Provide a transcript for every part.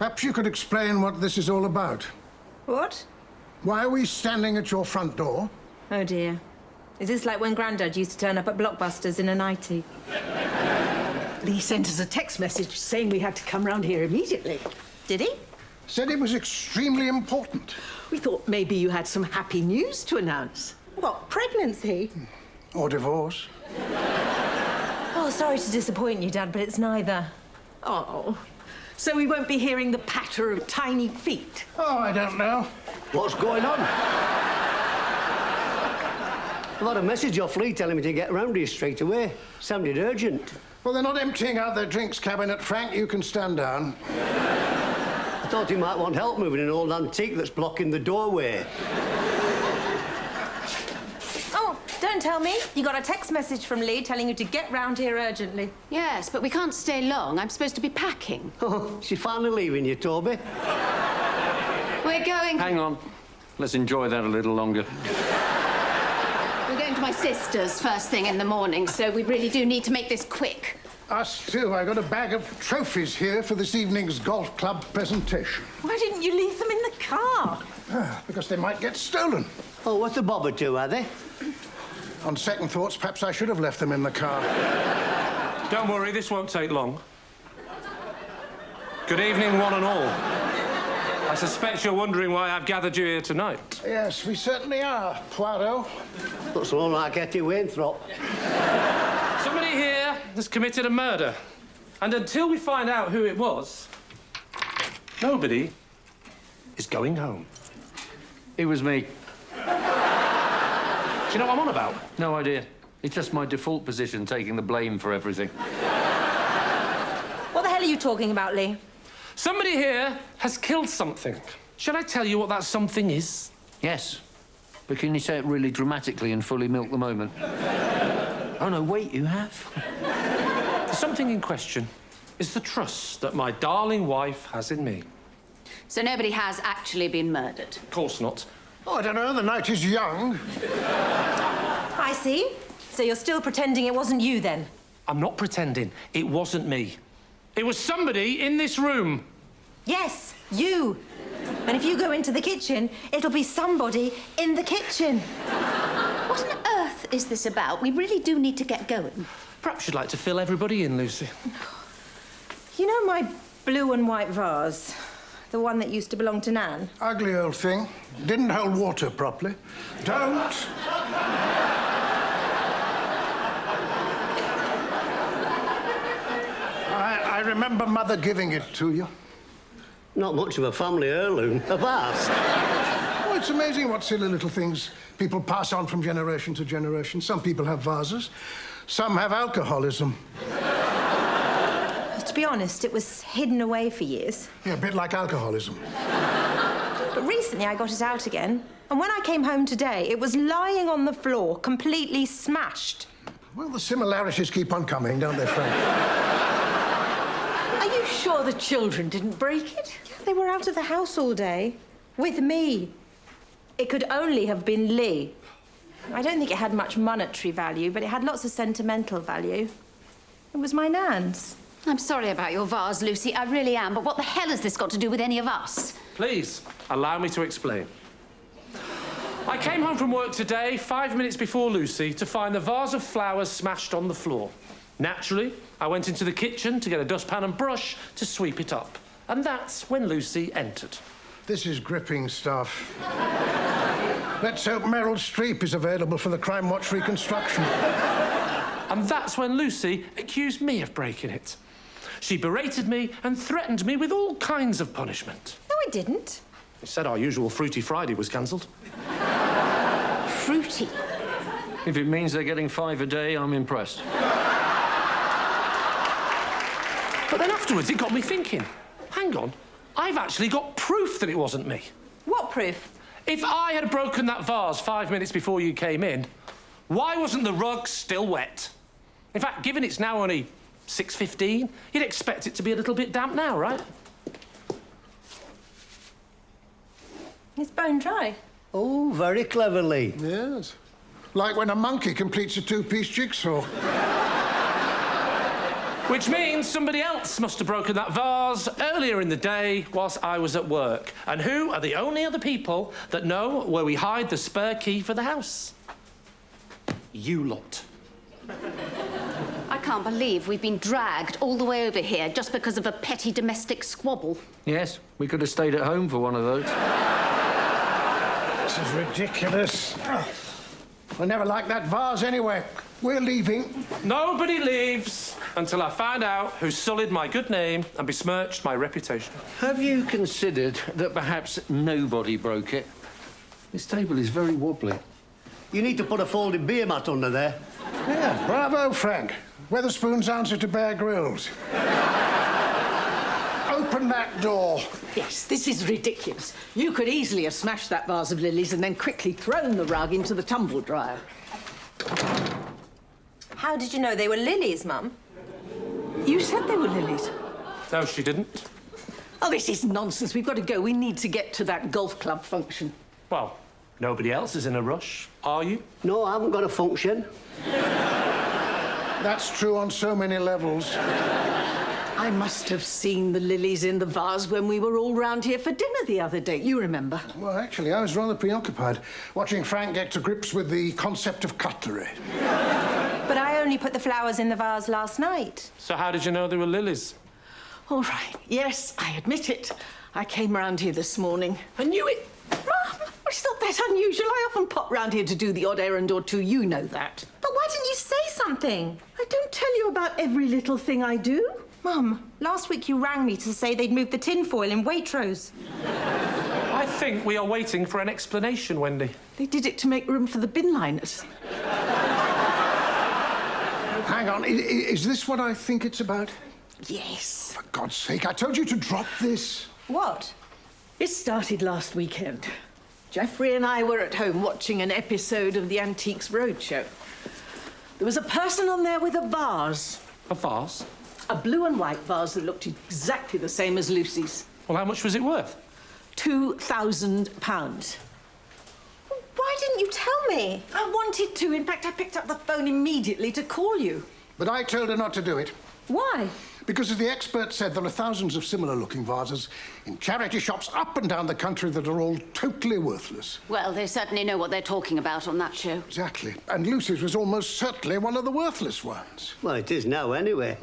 Perhaps you could explain what this is all about. What? Why are we standing at your front door? Oh, dear. Is this like when Grandad used to turn up at Blockbusters in a nightie? Lee sent us a text message saying we had to come round here immediately. Did he? Said it was extremely important. We thought maybe you had some happy news to announce. What, pregnancy? Or divorce. Oh, sorry to disappoint you, Dad, but it's neither. Oh, so we won't be hearing the patter of tiny feet? Oh, I don't know. What's going on? I've had a message off Lee telling me to get round here straight away. Sounded urgent. Well, they're not emptying out their drinks cabinet, Frank. You can stand down. I thought he might want help moving an old antique that's blocking the doorway. Oh, don't tell me. You got a text message from Lee telling you to get round here urgently. Yes, but we can't stay long. I'm supposed to be packing. Oh, she's finally leaving you, Toby. We're going... Hang on. Let's enjoy that a little longer. We're going to my sister's first thing in the morning, so we really do need to make this quick. Us too. I got a bag of trophies here for this evening's golf club presentation. Why didn't you leave them in the car? Because they might get stolen. Oh, what's the bother to, are they? On second thoughts, perhaps I should have left them in the car. Don't worry, this won't take long. Good evening, one and all. I suspect you're wondering why I've gathered you here tonight. Yes, we certainly are, Poirot. Looks more like Etty Wainthropp. Somebody here has committed a murder. And until we find out who it was, nobody is going home. It was me. Do you know what I'm on about? No idea. It's just my default position, taking the blame for everything. What the hell are you talking about, Lee? Somebody here has killed something. Shall I tell you what that something is? Yes. But can you say it really dramatically and fully milk the moment? Oh, no, wait, you have? The something in question is the trust that my darling wife has in me. So nobody has actually been murdered. Of course not. Oh, I don't know. The night is young. I see. So you're still pretending it wasn't you, then? I'm not pretending. It wasn't me. It was somebody in this room. Yes, you. And if you go into the kitchen, it'll be somebody in the kitchen. What on earth is this about? We really do need to get going. Perhaps you'd like to fill everybody in, Lucy. You know my blue and white vase? The one that used to belong to Nan? Ugly old thing. Didn't hold water properly. Don't. I remember Mother giving it to you. Not much of a family heirloom. A vase. Oh, it's amazing what silly little things people pass on from generation to generation. Some people have vases. Some have alcoholism. To be honest, it was hidden away for years. Yeah, a bit like alcoholism. But recently I got it out again. And when I came home today, it was lying on the floor, completely smashed. Well, the similarities keep on coming, don't they, Frank? Are you sure the children didn't break it? They were out of the house all day. With me. It could only have been Lee. I don't think it had much monetary value, but it had lots of sentimental value. It was my Nan's. I'm sorry about your vase, Lucy. I really am. But what the hell has this got to do with any of us? Please, allow me to explain. I came home from work today, 5 minutes before Lucy, to find the vase of flowers smashed on the floor. Naturally, I went into the kitchen to get a dustpan and brush to sweep it up. And that's when Lucy entered. This is gripping stuff. Let's hope Meryl Streep is available for the Crime Watch reconstruction. And that's when Lucy accused me of breaking it. She berated me and threatened me with all kinds of punishment. No, I didn't. She said our usual Fruity Friday was cancelled. Fruity. If it means they're getting 5 a day, I'm impressed. But then afterwards, it got me thinking. Hang on, I've actually got proof that it wasn't me. What proof? If I had broken that vase 5 minutes before you came in, why wasn't the rug still wet? In fact, given it's now only 6:15, you'd expect it to be a little bit damp now, right? It's bone dry. Oh, very cleverly. Yes. Like when a monkey completes a two-piece jigsaw. Which means somebody else must have broken that vase earlier in the day whilst I was at work. And who are the only other people that know where we hide the spare key for the house? You lot. I can't believe we've been dragged all the way over here just because of a petty domestic squabble. Yes, we could have stayed at home for one of those. This is ridiculous. I never liked that vase anyway. We're leaving. Nobody leaves until I find out who sullied my good name and besmirched my reputation. Have you considered that perhaps nobody broke it? This table is very wobbly. You need to put a folding beer mat under there. Yeah, bravo, Frank. Weatherspoon's answer to Bear Grylls. Open that door. Yes, this is ridiculous. You could easily have smashed that vase of lilies and then quickly thrown the rug into the tumble dryer. How did you know they were lilies, Mum? You said they were lilies. No, she didn't. Oh, this is nonsense. We've got to go. We need to get to that golf club function. Well, nobody else is in a rush, are you? No, I haven't got a function. That's true on so many levels. I must have seen the lilies in the vase when we were all round here for dinner the other day. You remember? Well, actually, I was rather preoccupied watching Frank get to grips with the concept of cutlery. But I only put the flowers in the vase last night. So how did you know they were lilies? All right. Yes, I admit it. I came round here this morning. I knew it. Mum, it's not that unusual. I often pop round here to do the odd errand or two. You know that. But why didn't you say something? I don't tell you about every little thing I do. Mum, last week you rang me to say they'd moved the tinfoil in Waitrose. I think we are waiting for an explanation, Wendy. They did it to make room for the bin liners. Hang on, is this what I think it's about? Yes. For God's sake, I told you to drop this. What? It started last weekend. Geoffrey and I were at home watching an episode of the Antiques Roadshow. There was a person on there with a vase. A vase? A blue and white vase that looked exactly the same as Lucy's. Well, how much was it worth? £2,000. Why didn't you tell me? I wanted to. In fact, I picked up the phone immediately to call you. But I told her not to do it. Why? Because, as the expert said, there are thousands of similar-looking vases in charity shops up and down the country that are all totally worthless. Well, they certainly know what they're talking about on that show. Exactly. And Lucy's was almost certainly one of the worthless ones. Well, it is now, anyway.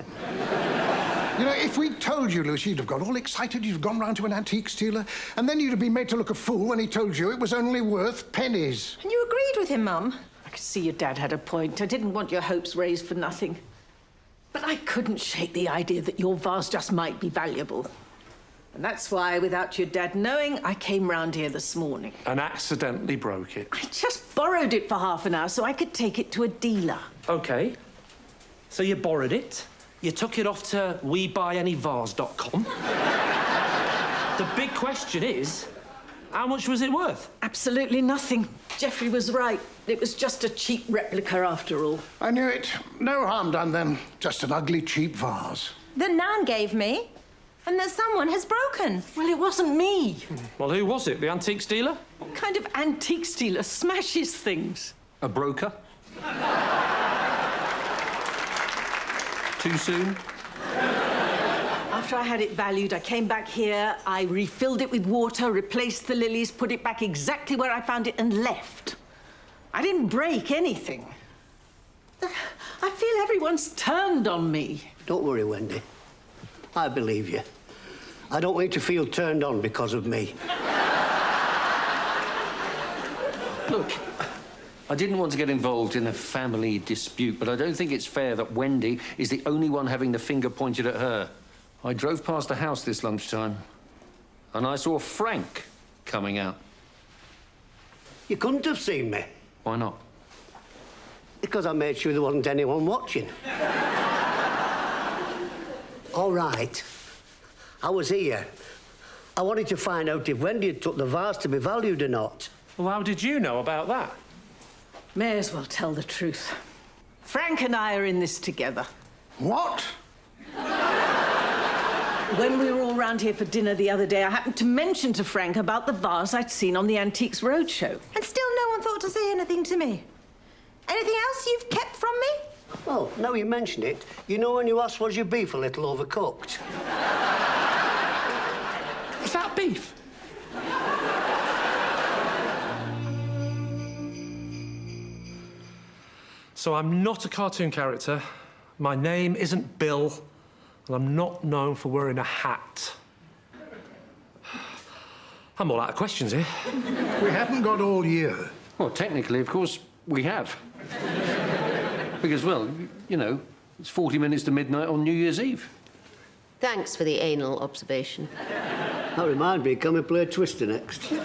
You know, if we'd told you, Lucy, you'd have got all excited, you'd have gone round to an antique dealer, and then you'd have been made to look a fool when he told you it was only worth pennies. And you agreed with him, Mum? I could see your dad had a point. I didn't want your hopes raised for nothing. But I couldn't shake the idea that your vase just might be valuable. And that's why, without your dad knowing, I came round here this morning. And accidentally broke it. I just borrowed it for half an hour so I could take it to a dealer. OK. So you borrowed it, you took it off to WeBuyAnyVase.com. The big question is, how much was it worth? Absolutely nothing. Geoffrey was right. It was just a cheap replica after all. I knew it. No harm done then. Just an ugly, cheap vase. That Nan gave me, and that someone has broken. Well, it wasn't me. Well, who was it? The antiques dealer? What kind of antique dealer smashes things? A broker? Too soon? After I had it valued, I came back here, I refilled it with water, replaced the lilies, put it back exactly where I found it and left. I didn't break anything. I feel everyone's turned on me. Don't worry, Wendy. I believe you. I don't want you to feel turned on because of me. Look, I didn't want to get involved in a family dispute, but I don't think it's fair that Wendy is the only one having the finger pointed at her. I drove past the house this lunchtime, and I saw Frank coming out. You couldn't have seen me. Why not? Because I made sure there wasn't anyone watching. All right. I was here. I wanted to find out if Wendy had took the vase to be valued or not. Well, how did you know about that? May as well tell the truth. Frank and I are in this together. What? When we were all round here for dinner the other day, I happened to mention to Frank about the vase I'd seen on the Antiques Roadshow. And still no one thought to say anything to me. Anything else you've kept from me? Well, now you mention it, you know when you asked was your beef a little overcooked? Is that beef? So I'm not a cartoon character. My name isn't Bill, and I'm not known for wearing a hat. I'm all out of questions here. We haven't got all year. Well, technically, of course, we have. Because, well, you know, it's 40 minutes to midnight on New Year's Eve. Thanks for the anal observation. That reminds me, can we play Twister next? What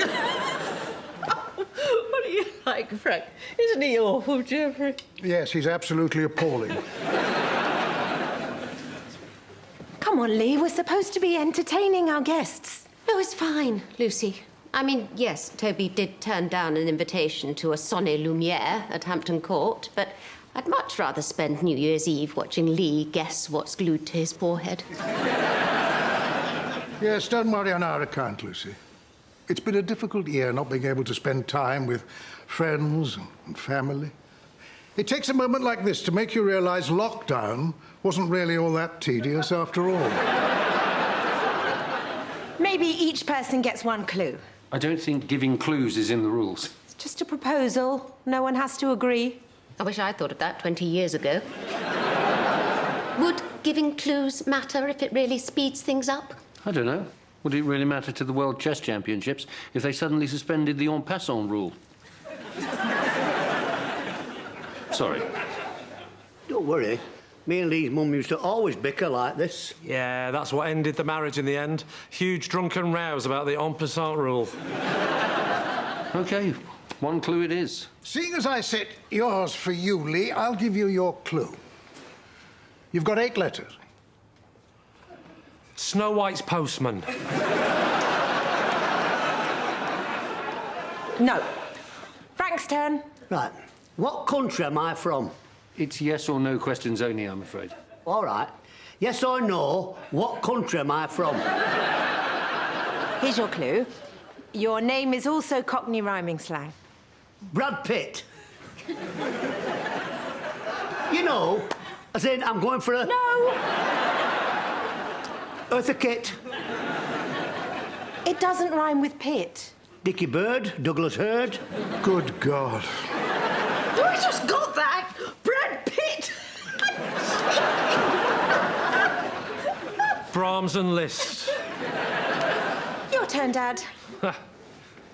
do you like, Frank? Isn't he awful, Geoffrey? Yes, he's absolutely appalling. Come on, Lee, we're supposed to be entertaining our guests. No, it's fine, Lucy. I mean, yes, Toby did turn down an invitation to a sonnet lumière at Hampton Court, but I'd much rather spend New Year's Eve watching Lee guess what's glued to his forehead. Yes, don't worry on our account, Lucy. It's been a difficult year not being able to spend time with friends and family. It takes a moment like this to make you realise lockdown wasn't really all that tedious after all. Maybe each person gets one clue. I don't think giving clues is in the rules. It's just a proposal. No one has to agree. I wish I'd thought of that 20 years ago. Would giving clues matter if it really speeds things up? I don't know. Would it really matter to the World Chess Championships if they suddenly suspended the en passant rule? Sorry. Don't worry. Me and Lee's mum used to always bicker like this. Yeah, that's what ended the marriage in the end. Huge drunken rows about the en passant rule. OK, one clue it is. Seeing as I set yours for you, Lee, I'll give you your clue. You've got 8 letters. Snow White's postman. No. Frank's turn. Right. What country am I from? It's yes or no questions only, I'm afraid. All right. Yes or no, what country am I from? Here's your clue. Your name is also Cockney rhyming slang. Brad Pitt. You know, as in, I'm going for a... No! Eartha Kitt. It doesn't rhyme with Pitt. Dickie Bird, Douglas Hurd. Good God. I just got that! Brad Pitt! Brahms and Liszt. Your turn, Dad.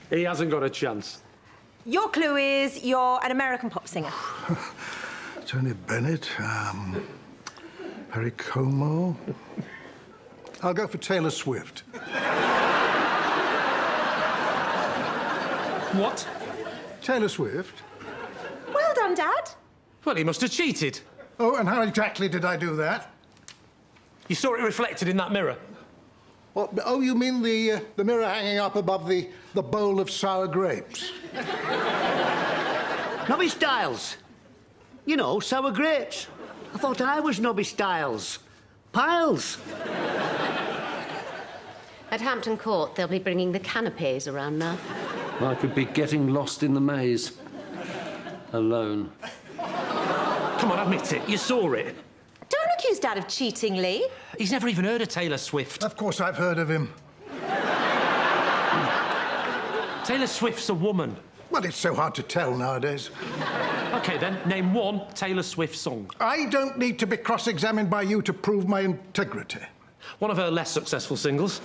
He hasn't got a chance. Your clue is you're an American pop singer. Tony Bennett, Perry Como. I'll go for Taylor Swift. What? Taylor Swift? Well done, Dad. Well, he must have cheated. Oh, and how exactly did I do that? You saw it reflected in that mirror. What, oh, you mean the mirror hanging up above the bowl of sour grapes? Nobby Styles. You know, sour grapes. I thought I was Nobby Styles. Piles. At Hampton Court, they'll be bringing the canapes around now. I could be getting lost in the maze. Alone. Come on, admit it. You saw it. Don't accuse Dad of cheating, Lee. He's never even heard of Taylor Swift. Of course I've heard of him. Taylor Swift's a woman. Well, it's so hard to tell nowadays. OK, then, name one Taylor Swift song. I don't need to be cross-examined by you to prove my integrity. One of her less successful singles.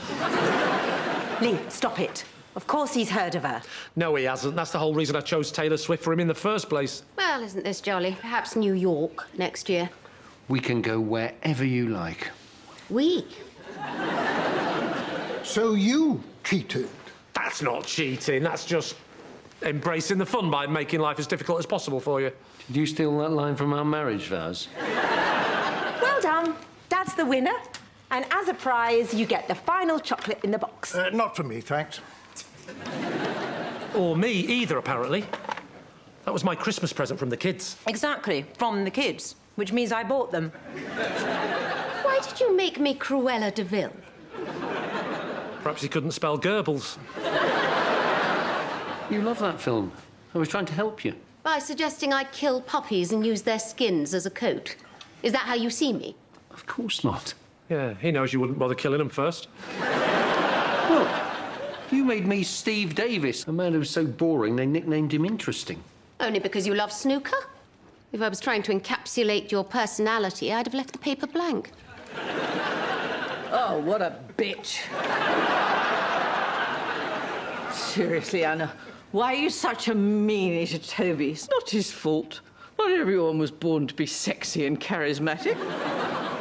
Lee, stop it. Of course he's heard of her. No, he hasn't. That's the whole reason I chose Taylor Swift for him in the first place. Well, isn't this jolly? Perhaps New York next year. We can go wherever you like. We? So you cheated? That's not cheating. That's just embracing the fun by making life as difficult as possible for you. Did you steal that line from our marriage vows? Well done. Dad's the winner. And as a prize, you get the final chocolate in the box. Not for me, thanks. Or me either, apparently. That was my Christmas present from the kids. Exactly, from the kids, which means I bought them. Why did you make me Cruella de Vil? Perhaps he couldn't spell Goebbels. You love that film. I was trying to help you. By suggesting I kill puppies and use their skins as a coat. Is that how you see me? Of course not. Yeah, he knows you wouldn't bother killing them first. Look, you made me Steve Davis, a man who was so boring they nicknamed him Interesting. Only because you love snooker? If I was trying to encapsulate your personality, I'd have left the paper blank. Oh, what a bitch. Seriously, Anna, why are you such a meanie to Toby? It's not his fault. Not everyone was born to be sexy and charismatic.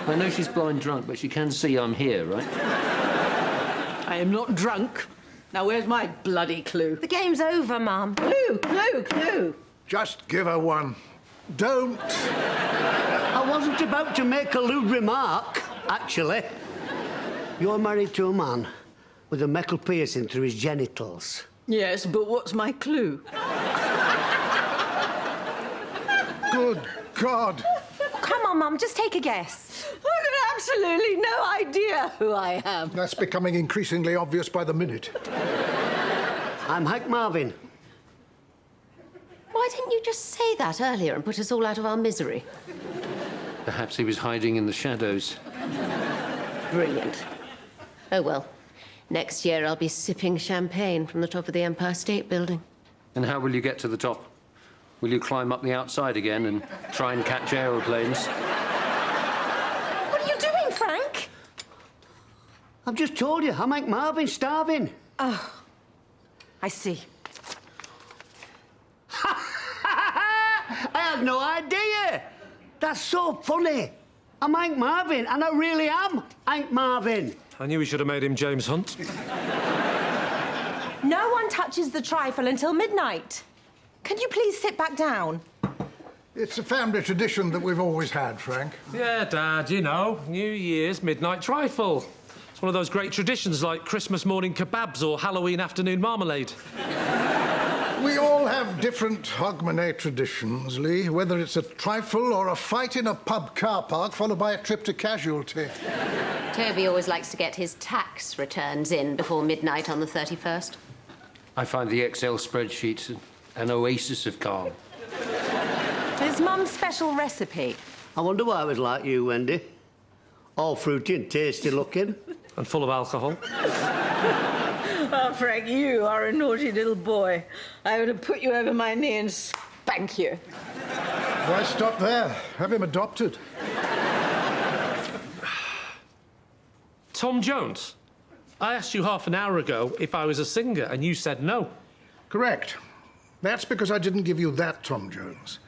I know she's blind drunk, but she can see I'm here, right? I am not drunk. Now, where's my bloody clue? The game's over, Mum. Clue. Just give her one. Don't. I wasn't about to make a lewd remark, actually. You're married to a man with a metal piercing through his genitals. Yes, but what's my clue? Good God. Come on, Mum, just take a guess. I've got absolutely no idea who I am. That's becoming increasingly obvious by the minute. I'm Hank Marvin. Why didn't you just say that earlier and put us all out of our misery? Perhaps he was hiding in the shadows. Brilliant. Oh, well. Next year I'll be sipping champagne from the top of the Empire State Building. And how will you get to the top? Will you climb up the outside again and try and catch aeroplanes? What are you doing, Frank? I've just told you, I'm Hank Marvin, starving. Oh, I see. I had no idea. That's so funny. I'm Hank Marvin, and I really am Hank Marvin. I knew we should have made him James Hunt. No one touches the trifle until midnight. Can you please sit back down? It's a family tradition that we've always had, Frank. Yeah, Dad, you know, New Year's midnight trifle. It's one of those great traditions like Christmas morning kebabs or Halloween afternoon marmalade. We all have different Hogmanay traditions, Lee, whether it's a trifle or a fight in a pub car park followed by a trip to Casualty. Toby always likes to get his tax returns in before midnight on the 31st. I find the Excel spreadsheets an oasis of calm. It's Mum's special recipe. I wonder why it was like you, Wendy. All fruity and tasty looking. And full of alcohol. Oh, Frank, you are a naughty little boy. I would have put you over my knee and spanked you. Why stop there? Have him adopted. Tom Jones, I asked you half an hour ago if I was a singer, and you said no. Correct. That's because I didn't give you that Tom Jones.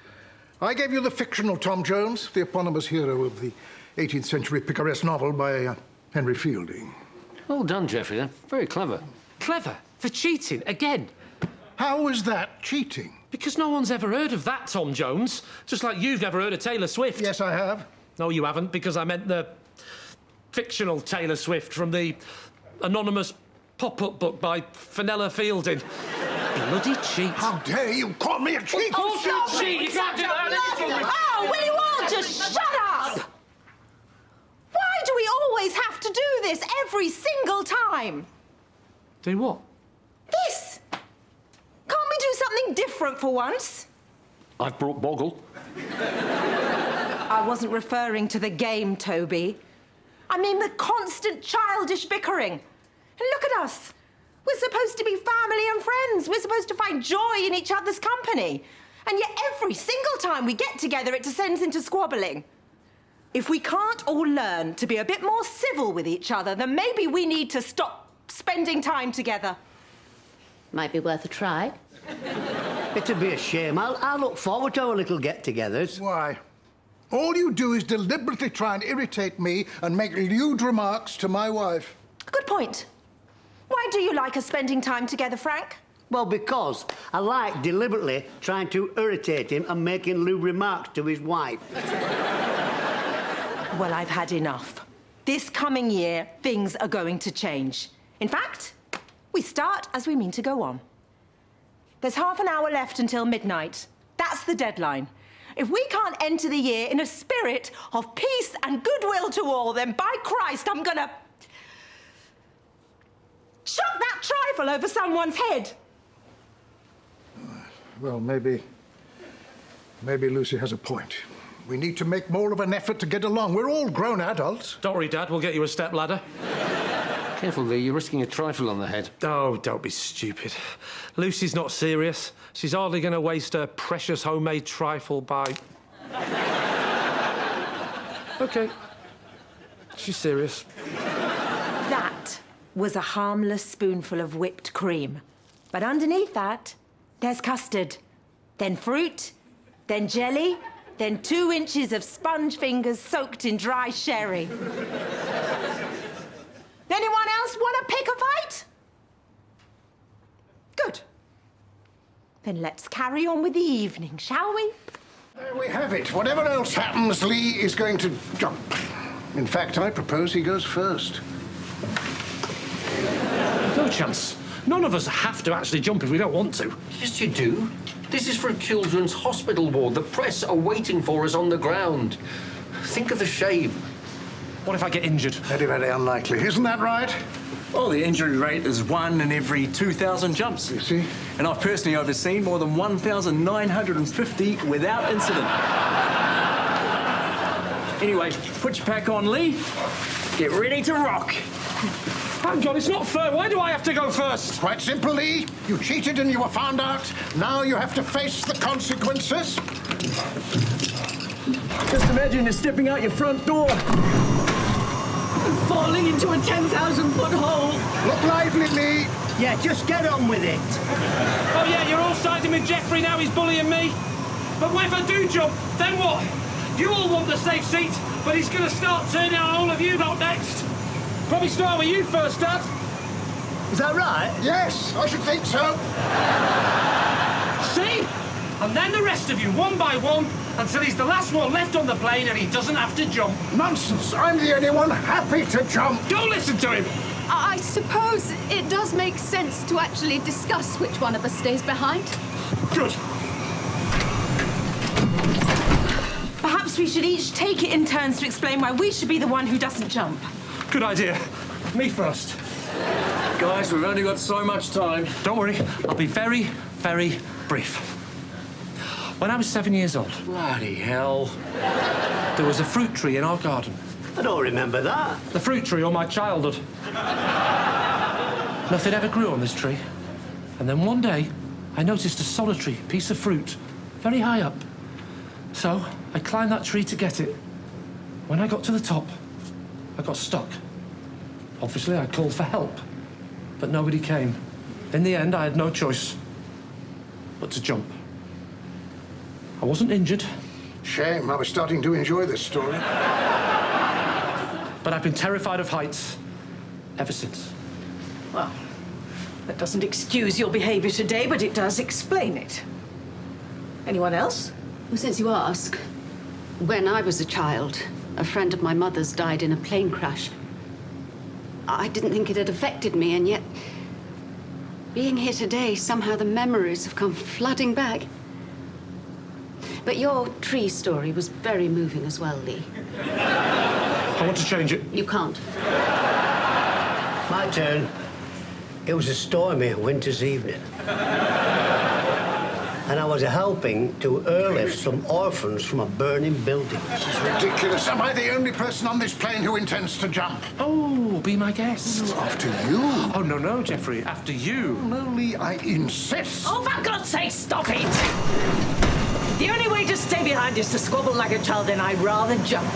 I gave you the fictional Tom Jones, the eponymous hero of the 18th century picaresque novel by Henry Fielding. Well done, Geoffrey. They're very clever. Clever? For cheating? Again? How is that cheating? Because no one's ever heard of that Tom Jones. Just like you've never heard of Taylor Swift. Yes, I have. No, you haven't, because I meant the fictional Taylor Swift from the anonymous pop-up book by Fenella Fielding. Bloody cheat. How dare you call me a cheat? Oh, stop! Cheat! You can't do that! Oh, will you all just shut up? Why do we always have to do this every single time? Do what? This. Can't we do something different for once? I've brought Boggle. I wasn't referring to the game, Toby. I mean the constant childish bickering. And look at us. We're supposed to be family and friends. We're supposed to find joy in each other's company. And yet every single time we get together, it descends into squabbling. If we can't all learn to be a bit more civil with each other, then maybe we need to stop spending time together. Might be worth a try. It'd be a shame. I'll look forward to our little get-togethers. Why? All you do is deliberately try and irritate me and make lewd remarks to my wife. Good point. Why do you like us spending time together, Frank? Well, because I like deliberately trying to irritate him and making lewd remarks to his wife. Well, I've had enough. This coming year, things are going to change. In fact, we start as we mean to go on. There's half an hour left until midnight. That's the deadline. If we can't enter the year in a spirit of peace and goodwill to all, then by Christ, I'm gonna chuck that trifle over someone's head. Well, maybe Maybe Lucy has a point. We need to make more of an effort to get along. We're all grown adults. Don't worry, Dad. We'll get you a stepladder. Careful, Lee. You're risking a trifle on the head. Oh, don't be stupid. Lucy's not serious. She's hardly going to waste her precious homemade trifle by... OK. She's serious. That was a harmless spoonful of whipped cream. But underneath that, there's custard, then fruit, then jelly, then 2 inches of sponge fingers soaked in dry sherry. Anyone else want to pick a fight? Good. Then let's carry on with the evening, shall we? There we have it. Whatever else happens, Lee is going to jump. In fact, I propose he goes first. No chance. None of us have to actually jump if we don't want to. Yes, you do. This is for a children's hospital ward. The press are waiting for us on the ground. Think of the shame. What if I get injured? Very, very unlikely. Isn't that right? Well, the injury rate is 1 in every 2,000 jumps. You see? And I've personally overseen more than 1,950 without incident. Anyway, put your pack on, Lee. Get ready to rock. Hang on, it's not fair. Why do I have to go first? Quite simple, Lee. You cheated and you were found out. Now you have to face the consequences. Just imagine you're stepping out your front door and falling into a 10,000-foot hole. Look lively, Lee. Yeah, just get on with it. Oh, yeah, you're all siding with Jeffrey now. He's bullying me. But what if I do jump? Then what? You all want the safe seat, but he's going to start turning on all of you lot next. Probably start with you first, Dad. Is that right? Yes, I should think so. See? And then the rest of you, one by one, until he's the last one left on the plane and he doesn't have to jump. Nonsense. I'm the only one happy to jump. Don't listen to him. I suppose it does make sense to actually discuss which one of us stays behind. Good. Perhaps we should each take it in turns to explain why we should be the one who doesn't jump. Good idea. Me first. Guys, we've only got so much time. Don't worry. I'll be very, very brief. When I was 7 years old, Bloody hell. there was a fruit tree in our garden. I don't remember that. The fruit tree of my childhood. Nothing ever grew on this tree. And then one day, I noticed a solitary piece of fruit very high up. So I climbed that tree to get it. When I got to the top, I got stuck. Obviously, I called for help, but nobody came. In the end, I had no choice but to jump. I wasn't injured, Shame. I was starting to enjoy this story. but I've been terrified of heights ever since. Well, that doesn't excuse your behaviour today, but it does explain it. Anyone else? Well, since you ask, when I was a child, a friend of my mother's died in a plane crash. I didn't think it had affected me, and yet, being here today, somehow the memories have come flooding back. But your tree story was very moving as well, Lee. I want to change it. You can't. My turn. It was a stormy winter's evening. And I was helping to airlift some orphans from a burning building. This is ridiculous. Am I the only person on this plane who intends to jump? Oh, be my guest. After you. Oh, no, Jeffrey. After you. No, Lee, I insist. Oh, for God's sake, stop it! The only way to stay behind is to squabble like a child, and I'd rather jump.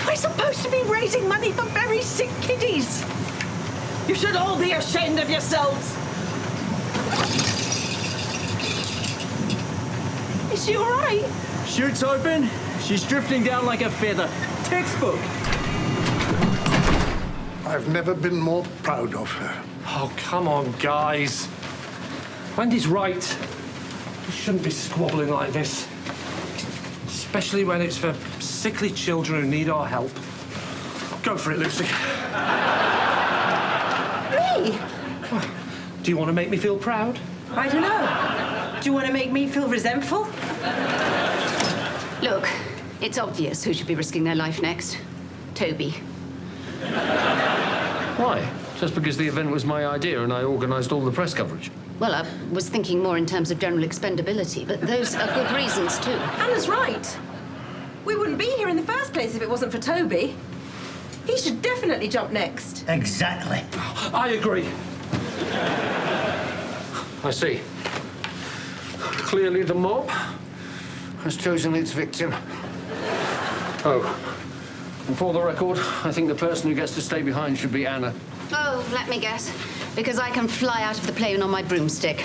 We're supposed to be raising money for very sick kiddies. You should all be ashamed of yourselves. Is she all right? Chute's open. She's drifting down like a feather. Textbook. I've never been more proud of her. Oh, come on, guys. Wendy's right. We shouldn't be squabbling like this. Especially when it's for sickly children who need our help. Go for it, Lucy. Me? Do you want to make me feel proud? I don't know. Do you want to make me feel resentful? Look, it's obvious who should be risking their life next. Toby. Why? Just because the event was my idea and I organised all the press coverage. Well, I was thinking more in terms of general expendability, but those are good reasons too. Anna's right. We wouldn't be here in the first place if it wasn't for Toby. He should definitely jump next. Exactly. I agree. I see. Clearly the mob has chosen its victim. Oh, and for the record, I think the person who gets to stay behind should be Anna. Oh, let me guess. Because I can fly out of the plane on my broomstick.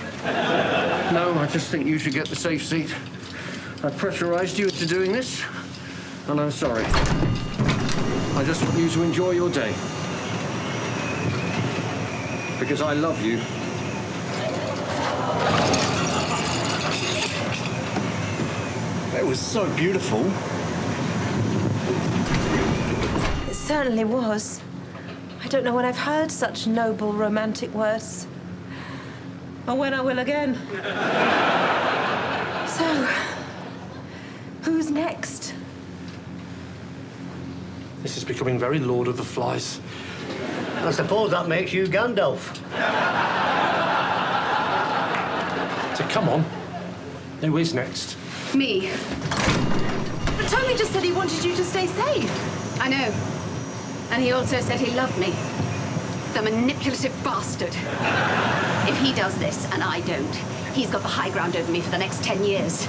No, I just think you should get the safe seat. I pressurised you into doing this, and I'm sorry. I just want you to enjoy your day. Because I love you. It was so beautiful. It certainly was. I don't know when I've heard such noble romantic words. Or when I will again. So, who's next? This is becoming very Lord of the Flies. I suppose that makes you Gandalf. So come on. Who is next? Me. But Toby just said he wanted you to stay safe. I know. And he also said he loved me. The manipulative bastard. If he does this and I don't, he's got the high ground over me for the next 10 years.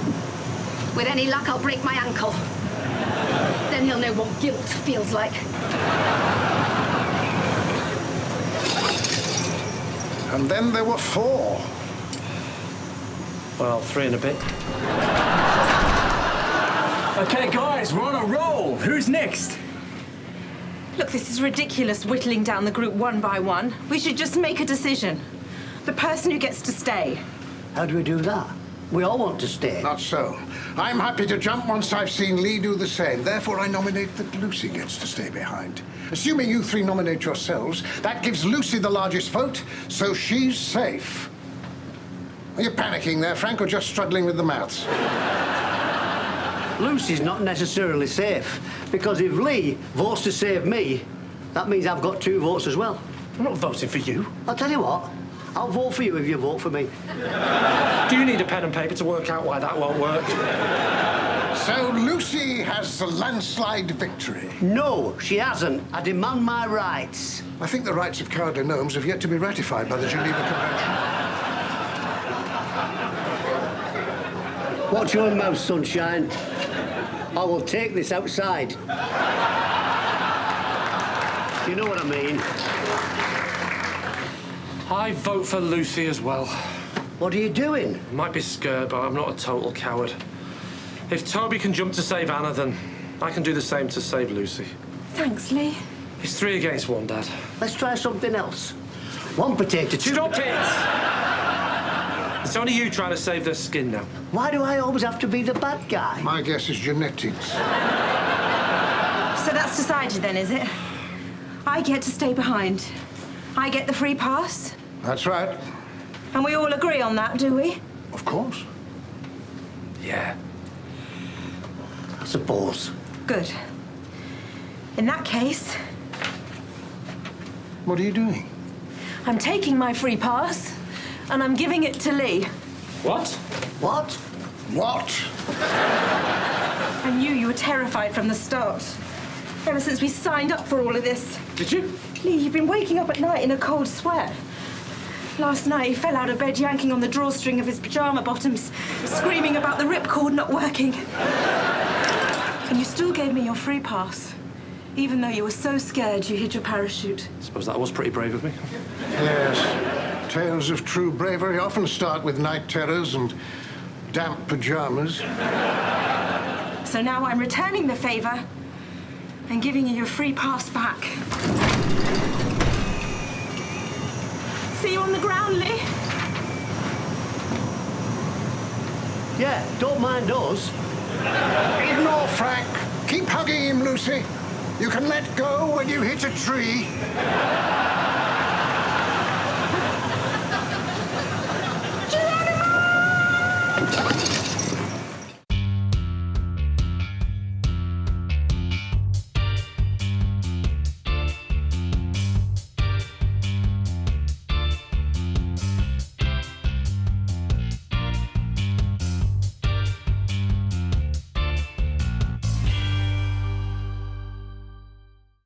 With any luck, I'll break my ankle. Then he'll know what guilt feels like. And then there were 4. Well, 3 and a bit. Okay, guys, we're on a roll. Who's next? Look, this is ridiculous, whittling down the group one by one. We should just make a decision. The person who gets to stay. How do we do that? We all want to stay. Not so. I'm happy to jump once I've seen Lee do the same. Therefore, I nominate that Lucy gets to stay behind. Assuming you 3 nominate yourselves, that gives Lucy the largest vote, so she's safe. Are you panicking there, Frank, or just struggling with the maths? Lucy's not necessarily safe, because if Lee votes to save me, that means I've got 2 votes as well. I'm not voting for you. I'll tell you what, I'll vote for you if you vote for me. Do you need a pen and paper to work out why that won't work? So Lucy has the landslide victory. No, she hasn't. I demand my rights. I think the rights of cowardly gnomes have yet to be ratified by the Geneva Convention. Watch your mouth, sunshine. I will take this outside. You know what I mean? I vote for Lucy as well. What are you doing? Might be scared, but I'm not a total coward. If Toby can jump to save Anna, then I can do the same to save Lucy. Thanks, Lee. It's 3 against 1, Dad. Let's try something else. 1 potato, 2... Stop it! It's only you trying to save their skin now. Why do I always have to be the bad guy? My guess is genetics. So that's decided then, is it? I get to stay behind. I get the free pass. That's right. And we all agree on that, do we? Of course. Yeah. I suppose. Good. In that case, What are you doing? I'm taking my free pass and I'm giving it to Lee. What? What? What? I knew you were terrified from the start. Ever since we signed up for all of this. Did you? Lee, you've been waking up at night in a cold sweat. Last night, he fell out of bed yanking on the drawstring of his pyjama bottoms, screaming about the ripcord not working. And you still gave me your free pass, even though you were so scared you hid your parachute. I suppose that was pretty brave of me. Yes. Tales of true bravery often start with night terrors and damp pajamas. So now I'm returning the favor and giving you your free pass back. See you on the ground, Lee? Yeah, don't mind us. Ignore Frank. Keep hugging him, Lucy. You can let go when you hit a tree.